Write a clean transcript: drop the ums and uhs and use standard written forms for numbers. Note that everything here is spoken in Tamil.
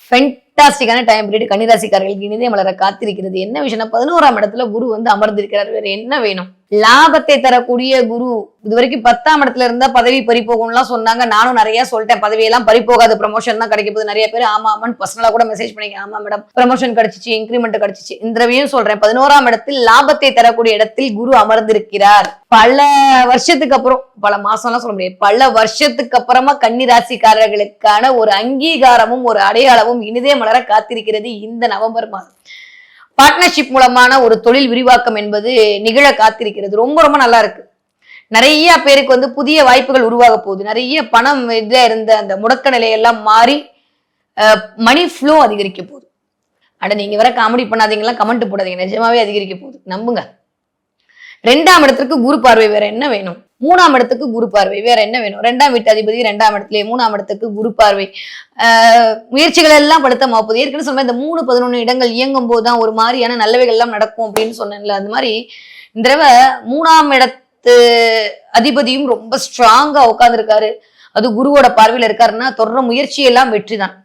ஃபென்டாஸ்டிக்கான டைம் பீரியட் கன்னிராசிக்காரர்களுக்கு இனிதே மலர காத்திருக்கிறது. என்ன விஷயம்னா 11ஆம் இடத்துல குரு வந்து அமர்ந்திருக்கிறார். வேற என்ன வேணும்? லாபத்தை தரக்கூடிய குரு. இதுவரைக்கும் 10ஆம் இடத்துல இருந்தா பதவி பறிபோகும்லாம் சொன்னாங்க. நானும் நிறைய சொல்லிட்டேன். பதவியெல்லாம் பறிபோகாது, ப்ரமோஷன் தான் கிடைக்க போகுது. நிறைய பேர் ஆமா ஆமான்னு பர்சனலா கூட மெசேஜ் பண்ணிங்க. ஆமா மேடம் ப்ரமோஷன் கிடைச்சிச்சு, இன்கிரிமெண்ட் கிடைச்சிச்சு. இந்த தடவையும் சொல்றேன், 11ஆம் இடத்தில் லாபத்தை தரக்கூடிய இடத்தில் குரு அமர்ந்திருக்கிறார். பல வருஷத்துக்கு அப்புறம், பல மாசம்லாம் சொல்ல முடியாது, பல வருஷத்துக்கு அப்புறமா கன்னி ராசிக்காரர்களுக்கான ஒரு அங்கீகாரமும் ஒரு அடையாளமும் இனிதே மலர காத்திருக்கிறது இந்த நவம்பர் மாதம். பார்ட்னர்ஷிப் மூலமான ஒரு தொழில் விரிவாக்கம் என்பது நிகழ காத்திருக்கிறது. ரொம்ப ரொம்ப நல்லா இருக்கு. நிறைய பேருக்கு வந்து புதிய வாய்ப்புகள் உருவாக போகுது. நிறைய பணம் இதுல இருந்த அந்த முடக்க நிலையெல்லாம் மாறி மணி ஃப்ளோ அதிகரிக்க போகுது. அட நீங்க வேற காமெடி பண்ணாதீங்களா, கமெண்ட் போடாதீங்க, நிஜமாவே அதிகரிக்க போகுது, நம்புங்க. 2ஆம் இடத்துக்கு குரு பார்வை, வேற என்ன வேணும்? 3ஆம் இடத்துக்கு குரு பார்வை, வேற என்ன வேணும்? 2ஆம் வீட்டு அதிபதி 2ஆம் இடத்துல, 3ஆம் இடத்துக்கு குரு பார்வை. முயற்சிகள் எல்லாம் படுத்தமா போகுது. ஏற்கனவே சொன்ன இந்த 3, 11 இடங்கள் இயங்கும் போதுதான் ஒரு மாதிரியான நல்லவைகள் எல்லாம் நடக்கும் அப்படின்னு சொன்னேன்ல. அந்த மாதிரி இந்த தடவை 3ஆம் இடத்து அதிபதியும் ரொம்ப ஸ்ட்ராங்கா உட்கார்ந்து இருக்காரு. அது குருவோட பார்வையில இருக்காருன்னா தொடர முயற்சி எல்லாம் வெற்றி தான்.